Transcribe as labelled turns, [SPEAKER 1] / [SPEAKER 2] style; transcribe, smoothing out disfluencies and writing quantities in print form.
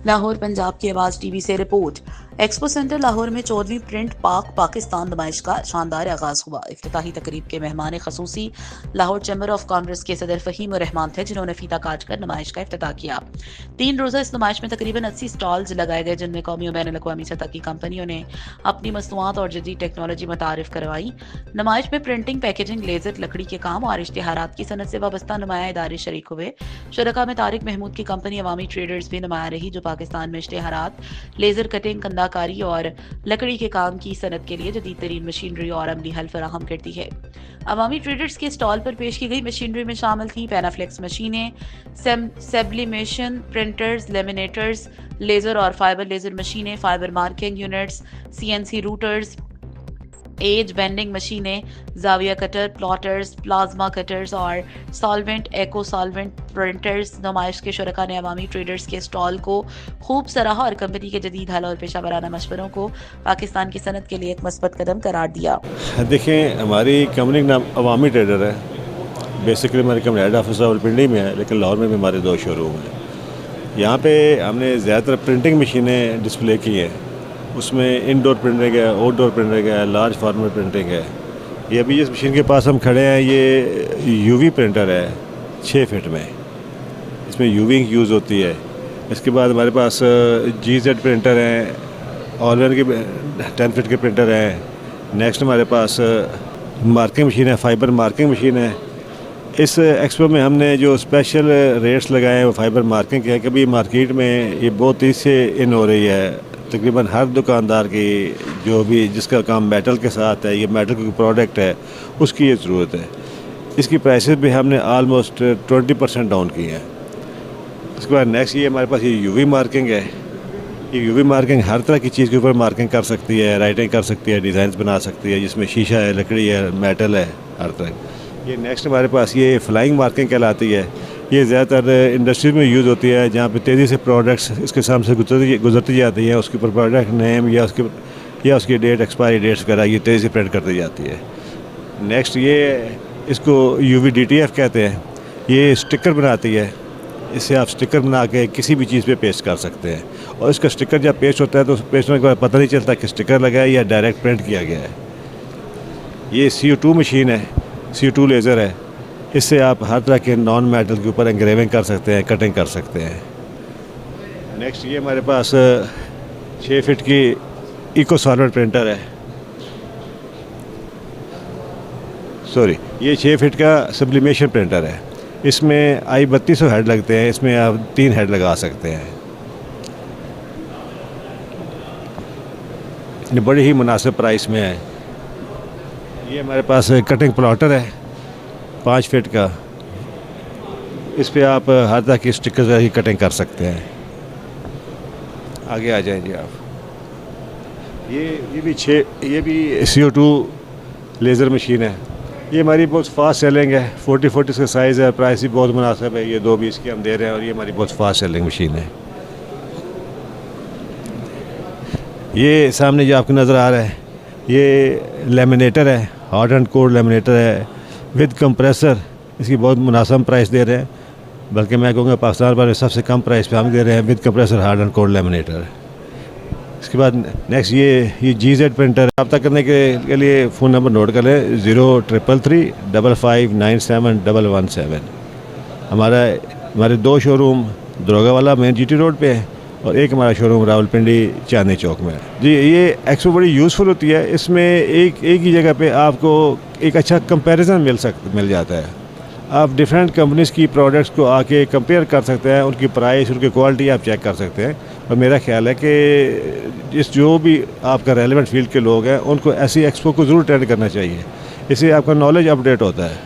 [SPEAKER 1] लाहौर पंजाब की आवाज टीवी से रिपोर्ट। एक्सपो सेंटर लाहौर में 14वीं प्रिंट पाकिस्तान नुमाइश का शानदार आगाज हुआ। इफ्तिताही तकरीब के मेहमान खसूसी लाहौर चैम्बर ऑफ कॉमर्स के सदर फहीम रहमान थे, जिन्होंने फीता काट कर नुमाइश का इफ्तिताह किया। 3 रोजा इस नुमाइश में तकरीबन 80 स्टॉल्स लगाए गए, जिनमें कौमी और बैनुल अक़वामी सतह की कंपनियों ने अपनी मसनूआत और जदीद टेक्नोलॉजी मुतारिफ करवाई। नुमाइश में प्रिंटिंग, पैकेजिंग, लेजर, लकड़ी के काम और इश्तिहारात की सनत से वाबस्ता नुमाया इदारे शरीक हुए। शुरका में तारिक महमूद की कंपनी अवामी ट्रेडर्स भी नुमाया रही, जो पाकिस्तान में इश्तिहारात, लेजर कटिंग, कंदाकारी और लकड़ी के काम की सनत के लिए जदीद तरीन मशीनरी और अमली हल फराहम करती है। अवामी ट्रेडर्स के स्टॉल पर पेश की गई मशीनरी में शामिल थी पैनाफ्लेक्स मशीनें, सब्लिमेशन प्रिंटर्स, लेमिनेटर्स, लेजर और फाइबर लेजर मशीनें, fibre marking units, CNC routers, edge bending मशीनें, जाविया कटर, प्लॉटर्स, प्लाज्मा कटर्स और सॉल्वेंट एको सॉल्वेंट प्रिंटर्स। नुमाइश के शुरका ने अवामी ट्रेडर्स के स्टॉल को खूब सराहा और कंपनी के जदीद हल और पेशा वराना मशवरों को पाकिस्तान की सनत के लिए एक मस्बत कदम करार दिया।
[SPEAKER 2] देखें, हमारी कंपनी का नाम अवामी ट्रेडर है। बेसिकली हमारी कंपनी हेड ऑफिस रावलपिंडी में है, लेकिन लाहौर में भी हमारे 2 शोरूम हैं। यहाँ पे हमने ज़्यादातर प्रिंटिंग मशीनें डिस्प्ले की हैं। उसमें इनडोर प्रिंटिंग है, आउटडोर प्रिंटिंग है, लार्ज फॉर्मेट प्रिंटिंग है। ये अभी जिस मशीन के पास हम खड़े हैं, ये UV प्रिंटर है 6 फीट में। इसमें UV इंक यूज़ होती है। इसके बाद हमारे पास GZ प्रिंटर हैं, ऑलवेयर की 10 फीट के प्रिंटर हैं। नेक्स्ट हमारे पास मार्किंग मशीन है, फाइबर मार्किंग मशीन है। इस एक्सपो में हमने जो स्पेशल रेट्स लगाए हैं वो फाइबर मार्किंग के हैं। कभी मार्केट में ये बहुत तेज़ी से इन हो रही है। तकरीबन हर दुकानदार की जो भी जिसका काम मेटल के साथ है, ये मेटल का प्रोडक्ट है, उसकी ये ज़रूरत है। इसकी प्राइसेस भी हमने आलमोस्ट 20% डाउन की हैं। इसके बाद नेक्स्ट ये हमारे पास ये UV मार्किंग है। ये UV मार्किंग हर तरह की चीज़ के ऊपर मार्किंग कर सकती है, राइटिंग कर सकती है, डिज़ाइन बना सकती है, जिसमें शीशा है, लकड़ी है, मेटल है, हर तरह। ये नेक्स्ट हमारे पास ये फ्लाइंग मार्किंग कहलाती है। ये ज़्यादातर इंडस्ट्री में यूज़ होती है, जहाँ पे तेज़ी से प्रोडक्ट्स इसके सामने से गुजरती जाती हैं। उसके ऊपर प्रोडक्ट नेम या उसकी डेट, एक्सपायरी डेट्स वगैरह ये तेज़ी से प्रिंट करती जाती है। नेक्स्ट ये इसको UV DTF कहते हैं। ये स्टिकर बनाती है। इससे आप स्टिकर बना के किसी भी चीज़ पे पेस्ट कर सकते हैं। और इसका स्टिकर जब पेस्ट होता है तो पेस्ट होने के बाद पता नहीं चलता कि स्टिकर लगा है या डायरेक्ट प्रिंट किया गया है। ये CO2 मशीन है, CO2 लेज़र है। इससे आप हर तरह के नॉन मेटल के ऊपर एंग्रेविंग कर सकते हैं, कटिंग कर सकते हैं। नेक्स्ट ये हमारे पास 6 फीट की इको सॉलिड प्रिंटर है। ये 6 फीट का सब्लिमेशन प्रिंटर है। इसमें I3200 हेड लगते हैं। इसमें आप 3 हेड लगा सकते हैं। ये बड़ी ही मुनासिब प्राइस में है। ये हमारे पास कटिंग प्लॉटर है 5 फीट का। इस पे आप हर तरह की स्टिकर की कटिंग कर सकते हैं। आगे आ जाएंगे आप। ये भी CO2 लेज़र मशीन है। ये हमारी बहुत फास्ट सेलिंग है। 40 का साइज़ है, प्राइस भी बहुत मुनासिब है। ये 220 की हम दे रहे हैं और ये हमारी बहुत फास्ट सेलिंग मशीन है। ये सामने जो आपको नज़र आ रहा है, ये लेमिनेटर है, हॉट एंड कोल्ड लेमिनेटर है विद कंप्रेसर। इसकी बहुत मुनासिब प्राइस दे रहे हैं, बल्कि मैं कहूँगा पाकिस्तान भर में सबसे कम प्राइस पे हम दे रहे हैं with compressor hot and cold laminator. इसके बाद नेक्स्ट ये GZ प्रिंटर है। रब्ता करने के लिए फ़ोन नंबर नोट कर लें 0333 55 97 117। हमारे 2 शोरूम दरोगा वाला मेन GT रोड पे है और एक हमारा शोरूम रावलपिंडी चांदनी चौक में है। जी, ये एक्सपो बड़ी यूज़फुल होती है। इसमें एक ही जगह पे आपको एक अच्छा कंपैरिजन मिल जाता है। आप डिफरेंट कंपनीज़ की प्रोडक्ट्स को आके कंपेयर कर सकते हैं, उनकी प्राइस, उनकी क्वालिटी आप चेक कर सकते हैं। और मेरा ख्याल है कि जो भी आपका रेलेवेंट फील्ड के लोग हैं, उनको ऐसी एक्सपो को ज़रूर अटेंड करना चाहिए। इससे आपका नॉलेज अपडेट होता है।